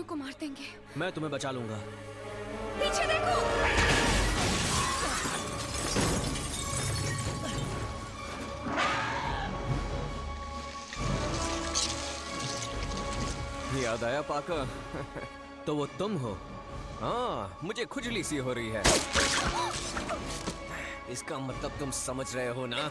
को मार देंगे। मैं तुम्हें बचा लूंगा। पीछे देखो। याद आया पाका? तो वो तुम हो? हाँ, मुझे खुजली सी हो रही है। इसका मतलब तुम समझ रहे हो ना?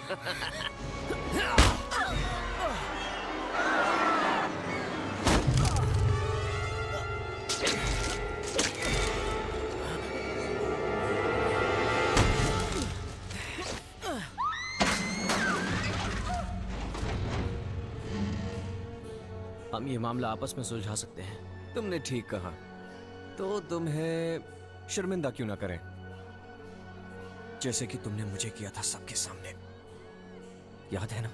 हम ये मामला आपस में सुलझा सकते हैं। तुमने ठीक कहा। तो तुम्हें शर्मिंदा क्यों ना करें, जैसे कि तुमने मुझे किया था सबके सामने। याद है ना?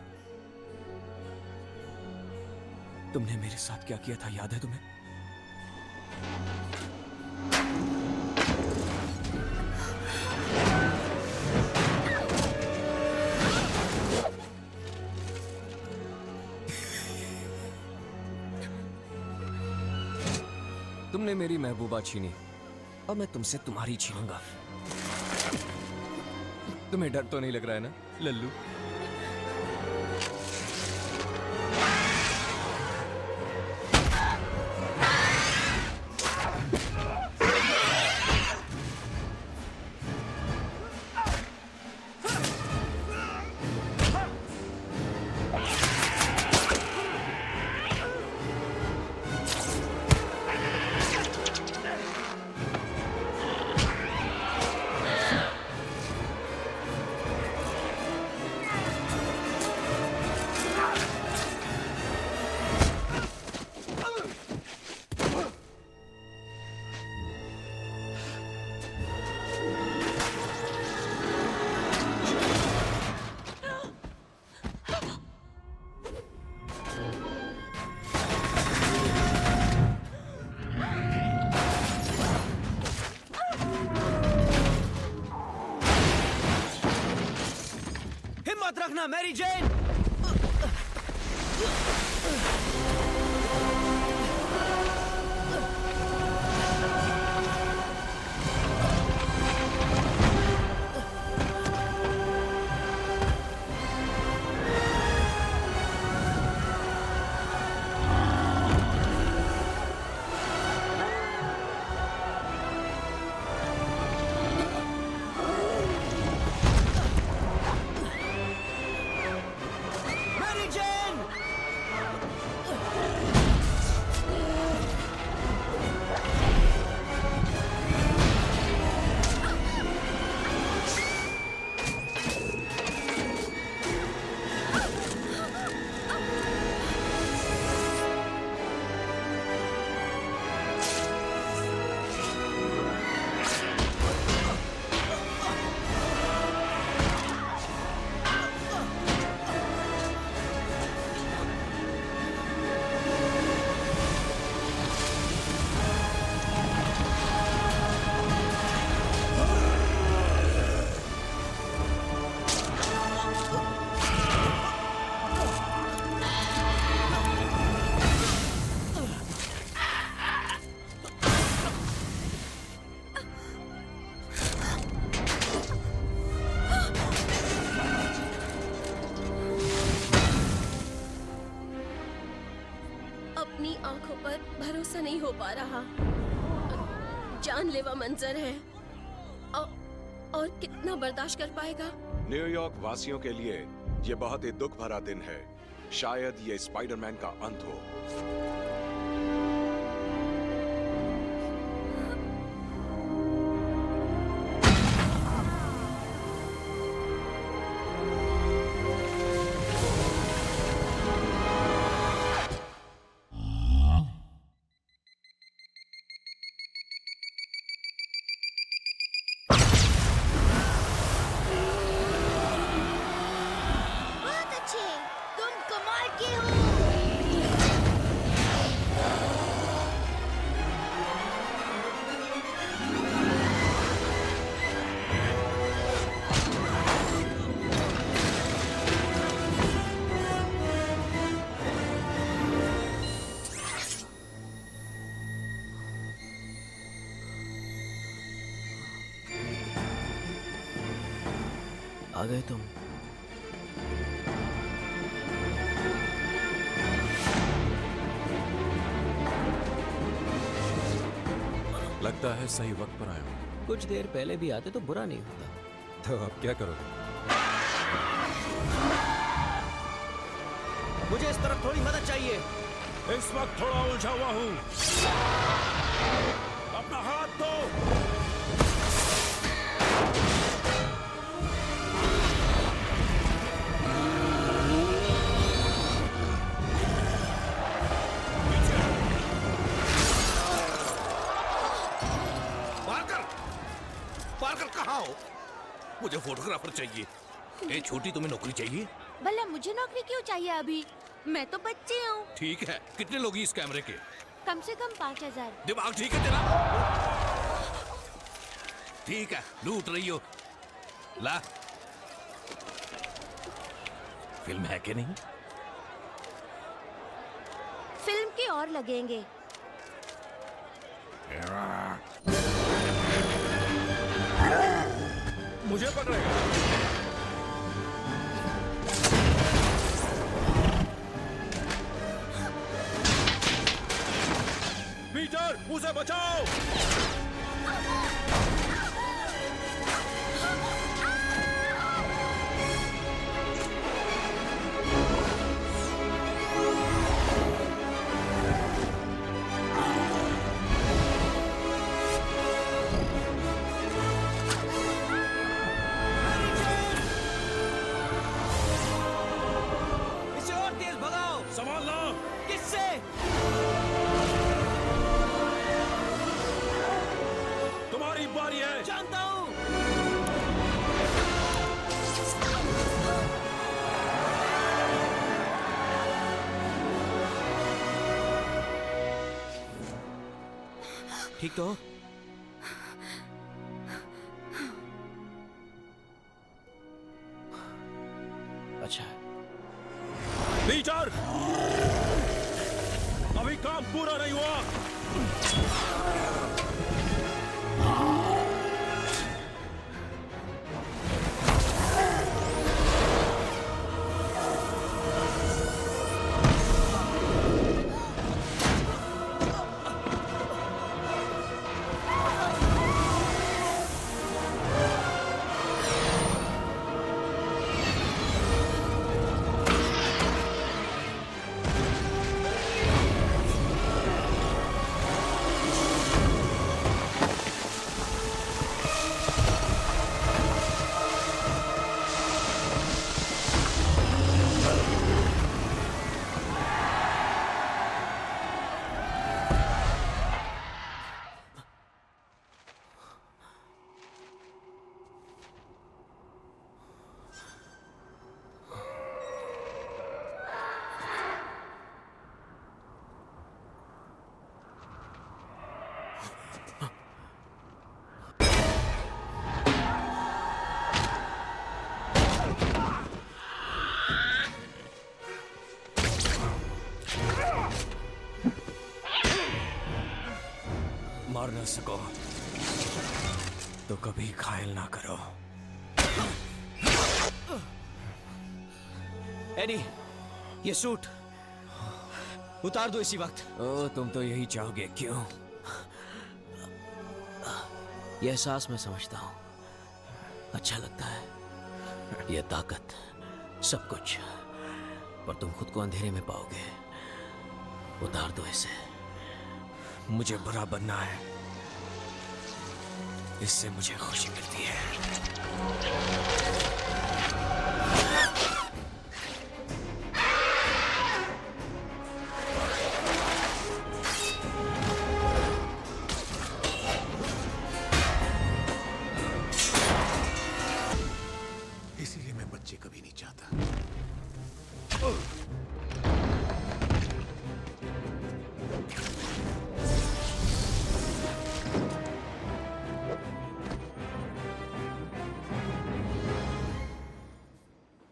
तुमने मेरे साथ क्या किया था, याद है तुम्हें? तुमने मेरी महबूबा छीनी, अब मैं तुमसे तुम्हारी छीनूंगा। तुम्हें डर तो नहीं लग रहा है ना लल्लू? हिम्मत रखना मैरी जेन। अपनी आंखों पर भरोसा नहीं हो पा रहा। जानलेवा मंजर है और कितना बर्दाश्त कर पाएगा? न्यूयॉर्क वासियों के लिए ये बहुत ही दुख भरा दिन है। शायद ये स्पाइडरमैन का अंत हो। तुम कमाल के हो। आ गए तुम। लगता है सही वक्त पर आया हूं। कुछ देर पहले भी आते तो बुरा नहीं होता। तो अब क्या करोगे? मुझे इस तरफ थोड़ी मदद चाहिए। इस वक्त थोड़ा उलझा हुआ हूं। अपना हाथ दो। पार्कर कहाँ हो? मुझे फोटोग्राफर चाहिए। ए छोटी, तुम्हें नौकरी चाहिए? भला मुझे नौकरी क्यों चाहिए अभी? मैं तो बच्ची हूँ। ठीक है, कितने लोग हैं इस कैमरे के? कम से कम 5000। दिमाग ठीक है तेरा? ठीक है, लूट रही हो। ला, फिल्म है कि नहीं? फिल्म के और लगेंगे। मुझे पकड़ेगा। पीटर, उसे बचाओ। इसे और तेज भगाओ। संभालना। किससे? तुम्हारी बारी है। जानता हूँ। ठीक तो हो? अच्छा है। पीटर, अभी काम पूरा नहीं हुआ। मार न सको तो कभी घायल ना करो। एडी, ये सूट उतार दो इसी वक्त। ओ, तुम तो यही चाहोगे, क्यों? ये एहसास मैं समझता हूँ, अच्छा लगता है। ये ताकत, सब कुछ, पर तुम खुद को अंधेरे में पाओगे। उतार दो इसे। मुझे बुरा बनना है, इससे मुझे खुशी मिलती है। इसीलिए मैं बच्चे कभी नहीं चाहता।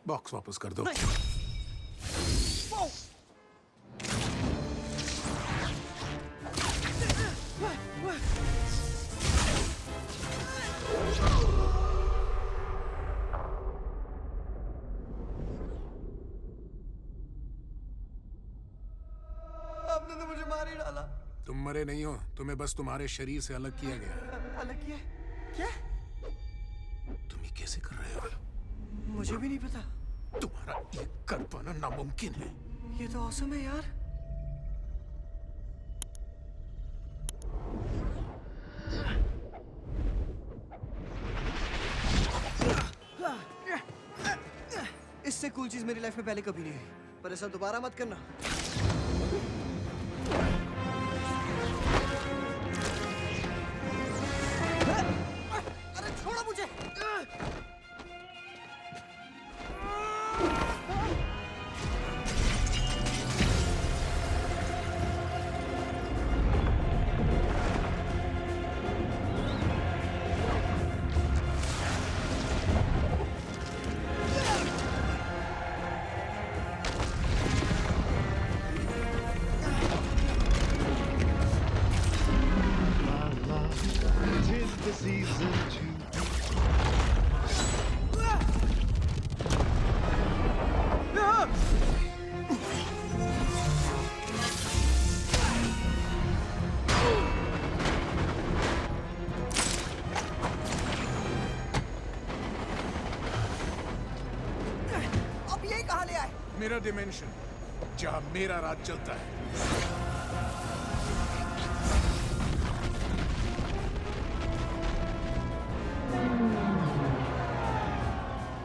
बॉक्स वापस कर दो। नहीं डाला। तुम मरे नहीं हो, तुम्हें बस तुम्हारे शरीर से अलग किया गया। अलग किया? क्या? तुम ये कैसे कर रहे हो? मुझे भी नहीं पता। तुम्हारा ये कर पाना नामुमकिन है। ये तो ऑसम है यार। इससे कूल चीज मेरी लाइफ में पहले कभी नहीं हुई, पर ऐसा दोबारा मत करना। अरे छोड़ो मुझे। अब ये कहाँ ले आए? मेरा डिमेंशन, जहाँ मेरा राज चलता है।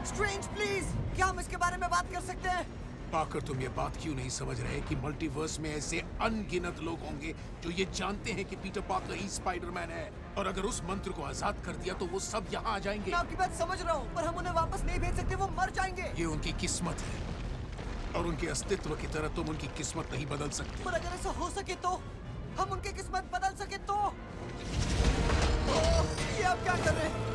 स्ट्रेंज प्लीज, क्या हम इसके बारे में बात कर सकते हैं? पाकर, तुम ये बात क्यों नहीं समझ रहे कि मल्टीवर्स में ऐसे अनगिनत लोग होंगे जो ये जानते हैं कि पीटर पाकर ही स्पाइडरमैन है, और अगर उस मंत्र को आजाद कर दिया तो वो सब यहाँ आ जाएंगे। मैं आपकी बात समझ रहा हूँ, पर हम उन्हें वापस नहीं भेज सकते, वो मर जाएंगे। ये उनकी किस्मत है, और उनके अस्तित्व की तरह तुम उनकी किस्मत नहीं बदल सकते। पर अगर ऐसा हो सके तो, हम उनकी किस्मत बदल सके तो। ये आप क्या कर रहे हैं?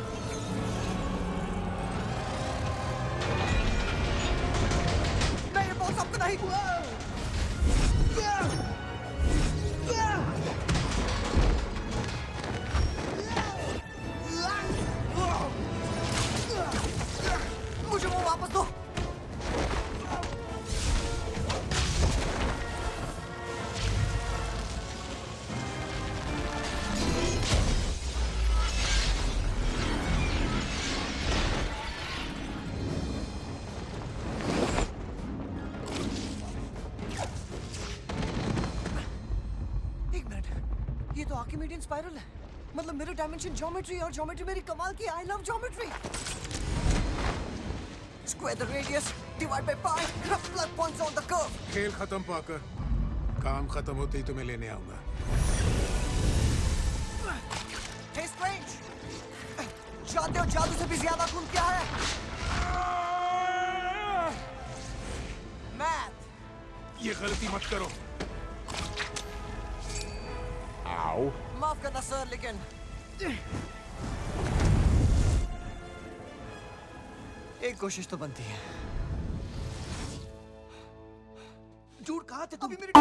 मैं ये बॉक्स आपको नहीं। मुझे वो वापस दो। एक मिनट, ये तो आर्किमिडियन स्पाइरल है। मतलब मेरे डायमेंशन ज्योमेट्री, और ज्योमेट्री मेरी कमाल की। I love geometry. Square the radius, divide by pi, plug points on the curve. खेल खत्म पाकर, काम खत्म होते ही तुम्हें लेने आऊंगा। हे स्ट्रेंज, जानते हो जादू से भी ज्यादा खून क्या है? मैथ। ये गलती मत करो। माफ करना सर, लेकिन एक कोशिश तो बनती है। झूठ कहा थे तुम? अभी मेरी